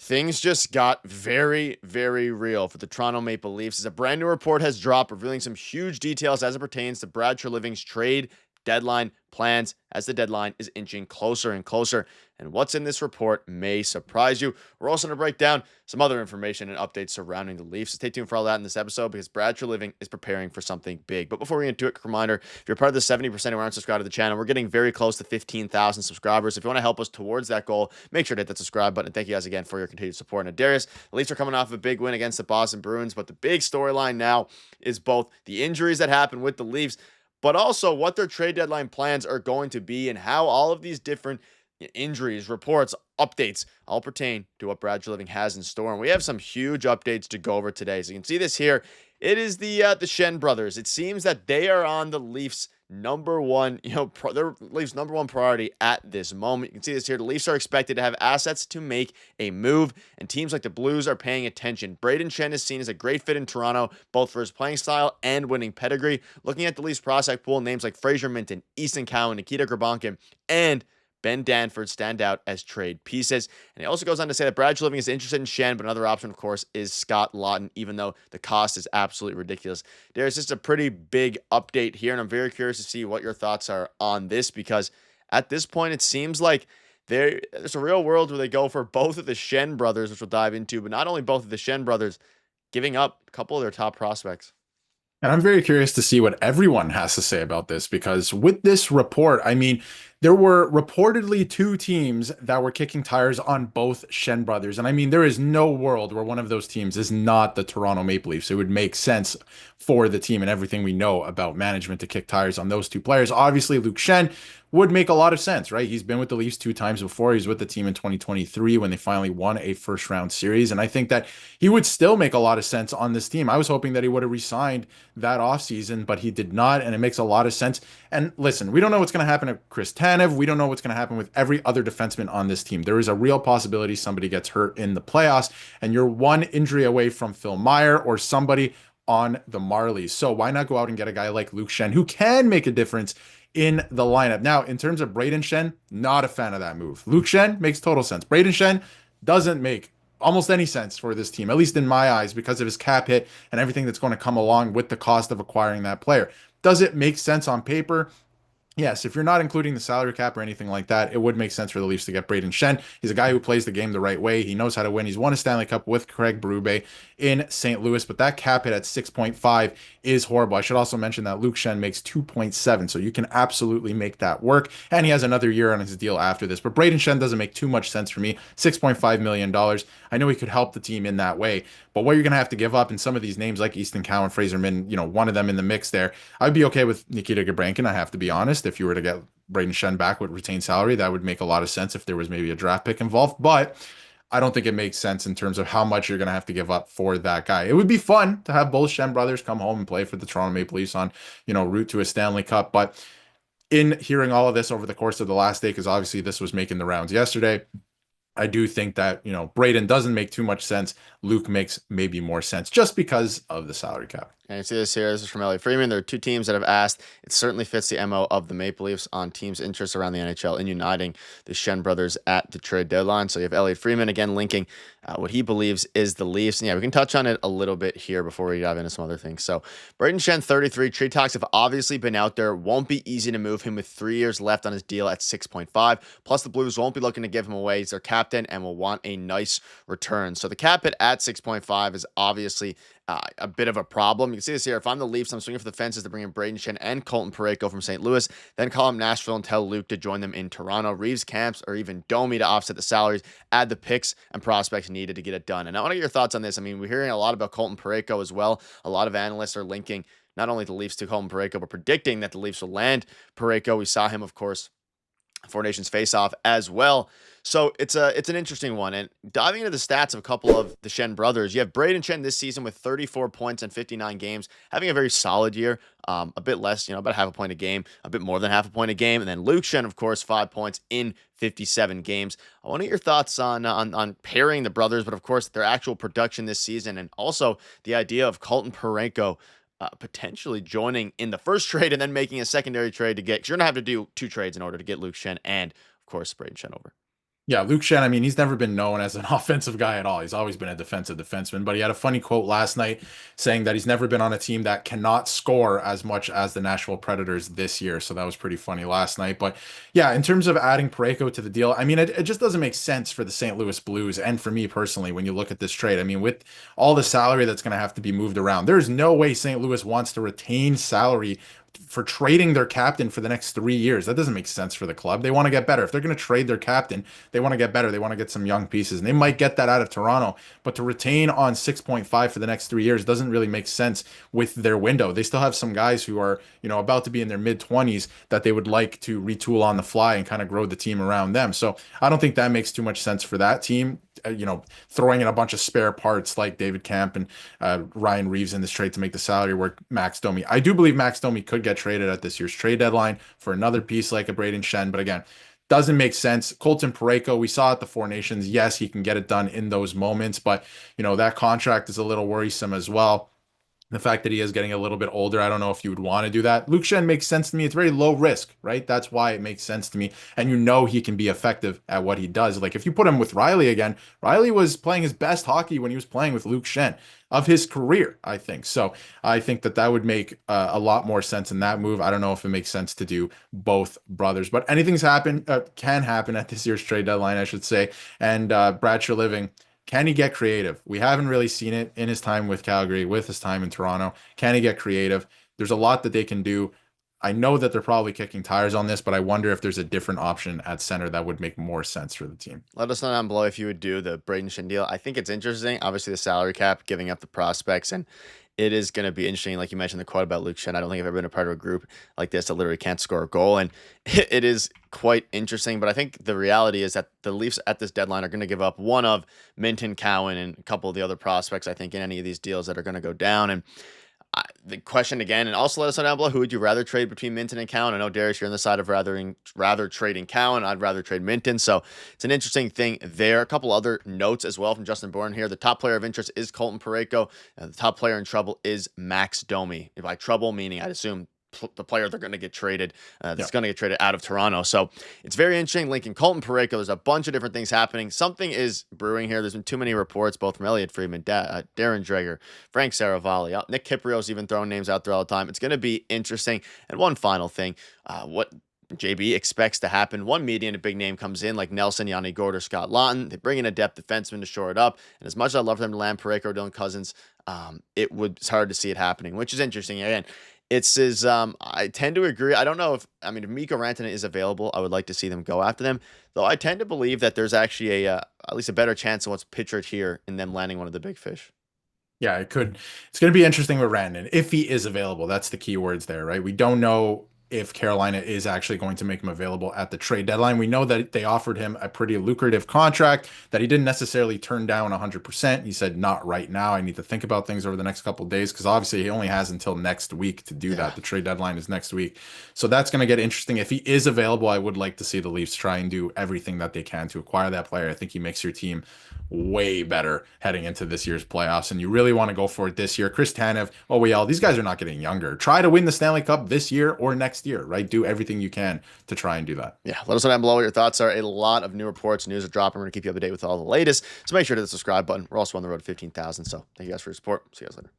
Things just got very, very real for the Toronto Maple Leafs as a brand new report has dropped, revealing some huge details as it pertains to Brad Treliving's trade deadline plans as the deadline is inching closer and closer. And what's in this report may surprise you. We're also going to break down some other information and updates surrounding the Leafs. So stay tuned for all that in this episode because Brad Treliving is preparing for something big. But before we get into it, quick reminder, if you're part of the 70% who aren't subscribed to the channel, we're getting very close to 15,000 subscribers. If you want to help us towards that goal, make sure to hit that subscribe button. And thank you guys again for your continued support. And Darius, the Leafs are coming off a big win against the Boston Bruins, but the big storyline now is both the injuries that happened with the Leafs, but also what their trade deadline plans are going to be and how all of these different injuries, reports, updates all pertain to what Brad Treliving has in store. And we have some huge updates to go over today. So you can see this here. It is the Schenn brothers. It seems that they are on the Leafs' number one, their Leafs' number one priority at this moment. You can see this here. The Leafs are expected to have assets to make a move, and teams like the Blues are paying attention. Brayden Schenn is seen as a great fit in Toronto, both for his playing style and winning pedigree. Looking at the Leafs prospect pool, names like Fraser Minton, Easton Cowan, Nikita Grabankin, and Ben Danford stand out as trade pieces. And he also goes on to say that Brad Treliving is interested in Schenn, but another option, of course, is Scott Laughton, even though the cost is absolutely ridiculous. There's just a pretty big update here, and I'm very curious to see what your thoughts are on this, because at this point, it seems like there's a real world where they go for both of the Schenn brothers, which we'll dive into, but not only both of the Schenn brothers, giving up a couple of their top prospects. And I'm very curious to see what everyone has to say about this because with this report, I mean, there were reportedly two teams that were kicking tires on both Schenn brothers. And I mean, there is no world where one of those teams is not the Toronto Maple Leafs. It would make sense for the team and everything we know about management to kick tires on those two players. Obviously, Luke Schenn would make a lot of sense, right? He's been with the Leafs two times before. He's with the team in 2023 when they finally won a first round series. And I think that he would still make a lot of sense on this team. I was hoping that he would have resigned that offseason, but he did not. And it makes a lot of sense. And listen, we don't know what's going to happen to Chris Tanev. We don't know what's going to happen with every other defenseman on this team. There is a real possibility somebody gets hurt in the playoffs, and you're one injury away from Phil Meyer or somebody on the Marlies. So why not go out and get a guy like Luke Schenn who can make a difference in the lineup? Now, in terms of Brayden Schenn, not a fan of that move. Luke Schenn makes total sense. Brayden Schenn doesn't make almost any sense for this team, at least in my eyes, because of his cap hit and everything that's going to come along with the cost of acquiring that player. Does it make sense on paper? Yes, if you're not including the salary cap or anything like that, it would make sense for the Leafs to get Brayden Schenn. He's a guy who plays the game the right way. He knows how to win. He's won a Stanley Cup with Craig Berube in St. Louis, but that cap hit at 6.5 is horrible. I should also mention that Luke Schenn makes 2.7, so you can absolutely make that work. And he has another year on his deal after this. But Brayden Schenn doesn't make too much sense for me. $6.5 million. I know he could help the team in that way, but what you're going to have to give up in some of these names like Easton Cowan, Fraser Minton, one of them in the mix there, I'd be okay with Nikita Gabrankin, I have to be honest. If you were to get Brayden Schenn back with retained salary, that would make a lot of sense if there was maybe a draft pick involved. But I don't think it makes sense in terms of how much you're going to have to give up for that guy. It would be fun to have both Schenn brothers come home and play for the Toronto Maple Leafs on, route to a Stanley Cup. But in hearing all of this over the course of the last day, because obviously this was making the rounds yesterday, I do think that, Brayden doesn't make too much sense. Luke makes maybe more sense just because of the salary cap. And you see this here. This is from Elliot Freeman. There are two teams that have asked. It certainly fits the MO of the Maple Leafs on teams' interests around the NHL in uniting the Schenn brothers at the trade deadline. So you have Elliot Freeman again linking what he believes is the Leafs. And yeah, we can touch on it a little bit here before we dive into some other things. So Brayden Schenn, 33. Trade talks have obviously been out there. Won't be easy to move him with 3 years left on his deal at 6.5. Plus the Blues won't be looking to give him away. He's their captain and will want a nice return. So the cap hit at 6.5 is obviously a bit of a problem. You can see this here. If I'm the Leafs, I'm swinging for the fences to bring in Brayden Schenn and Colton Parayko from St. Louis, then call him Nashville and tell Luke to join them in Toronto. Reeves, Camps, or even Domi to offset the salaries, add the picks and prospects needed to get it done. And I want to get your thoughts on this. I mean, we're hearing a lot about Colton Parayko as well. A lot of analysts are linking not only the Leafs to Colton Parayko, but predicting that the Leafs will land Parayko. We saw him, of course, Four Nations face-off as well. So it's an interesting one. And diving into the stats of a couple of the Schenn brothers, you have Brayden Schenn this season with 34 points in 59 games, having a very solid year. A bit less, about half a point a game, a bit more than half a point a game. And then Luke Schenn, of course, 5 points in 57 games. I want to get your thoughts on pairing the brothers, but of course their actual production this season, and also the idea of Colton Parayko potentially joining in the first trade and then making a secondary trade to get, because you're going to have to do two trades in order to get Luke Schenn and, of course, Brayden Schenn over. Yeah, Luke Schenn, I mean, he's never been known as an offensive guy at all. He's always been a defensive defenseman, but he had a funny quote last night saying that he's never been on a team that cannot score as much as the Nashville Predators this year. So that was pretty funny last night. But yeah, in terms of adding Parayko to the deal, I mean, it just doesn't make sense for the St. Louis Blues and for me personally when you look at this trade. I mean, with all the salary that's going to have to be moved around, there's no way St. Louis wants to retain salary for trading their captain for the next 3 years. That doesn't make sense for the club. They want to get better. If they're going to trade their captain, they want to get better. They want to get some young pieces, and they might get that out of Toronto. But to retain on 6.5 for the next 3 years doesn't really make sense with their window. They still have some guys who are, about to be in their mid 20s that they would like to retool on the fly and kind of grow the team around them. So I don't think that makes too much sense for that team. Throwing in a bunch of spare parts like David Camp and Ryan Reeves in this trade to make the salary work. Max Domi. I do believe Max Domi could get traded at this year's trade deadline for another piece like a Braden Schenn. But again, doesn't make sense. Colton Parayko, we saw at the Four Nations. Yes, he can get it done in those moments, but that contract is a little worrisome as well. The fact that he is getting a little bit older, I don't know if you would want to do that. Luke Schenn makes sense to me. It's very low risk, right? That's why it makes sense to me. And he can be effective at what he does. Like if you put him with Riley again, Riley was playing his best hockey when he was playing with Luke Schenn of his career, I think. So I think that would make a lot more sense in that move. I don't know if it makes sense to do both brothers, but can happen at this year's trade deadline, I should say. And Brad Treliving, can he get creative? We haven't really seen it in his time with Calgary, with his time in Toronto. Can he get creative? There's a lot that they can do. I know that they're probably kicking tires on this, but I wonder if there's a different option at center that would make more sense for the team. Let us know down below if you would do the Braden Shen deal. I think it's interesting. Obviously, the salary cap, giving up the prospects, and it is going to be interesting. Like you mentioned, the quote about Luke Shen. I don't think I've ever been a part of a group like this that literally can't score a goal, and it is quite interesting. But I think the reality is that the Leafs at this deadline are going to give up one of Minton, Cowan, and a couple of the other prospects, I think, in any of these deals that are going to go down. And the question again, and also let us know down below, who would you rather trade between Minton and Cowan? I know, Darius, you're on the side of rather trading Cowan. I'd rather trade Minton. So it's an interesting thing there. A couple other notes as well from Justin Bourne here. The top player of interest is Colton Parayko. And the top player in trouble is Max Domi. By trouble, meaning I'd assume the player they're going to get traded, that's going to get traded out of Toronto. So it's very interesting. Linking Colton Parayko, there's a bunch of different things happening. Something is brewing here. There's been too many reports, both from Elliot Friedman, Darren Dreger, Frank Saravalli, Nick Kiprio's even throwing names out there all the time. It's going to be interesting. And one final thing, what JB expects to happen. One media and a big name comes in like Nelson, Yanni Gord, or Scott Lawton. They bring in a depth defenseman to shore it up. And as much as I'd love for them to land Parayko or Dylan Cousins, it's hard to see it happening, which is interesting. Again, I tend to agree. I don't know if Mikko Rantanen is available. I would like to see them go after them, though. I tend to believe that there's actually at least a better chance of what's pictured here in them landing one of the big fish. Yeah, it could. It's going to be interesting with Rantanen if he is available. That's the key words there, right? We don't know if Carolina is actually going to make him available at the trade deadline. We know that they offered him a pretty lucrative contract that he didn't necessarily turn down 100%. He said, not right now. I need to think about things over the next couple of days because obviously he only has until next week to do that. The trade deadline is next week. So that's going to get interesting. If he is available, I would like to see the Leafs try and do everything that they can to acquire that player. I think he makes your team way better heading into this year's playoffs, and you really want to go for it this year. Chris Tanev, these guys are not getting younger. Try to win the Stanley Cup this year or next year, right? Do everything you can to try and do that. Yeah, let us know down below what your thoughts are. A lot of new reports, news are dropping. We're going to keep you up to date with all the latest, so make sure to hit the subscribe button. We're also on the road to 15,000, so thank you guys for your support. See you guys later.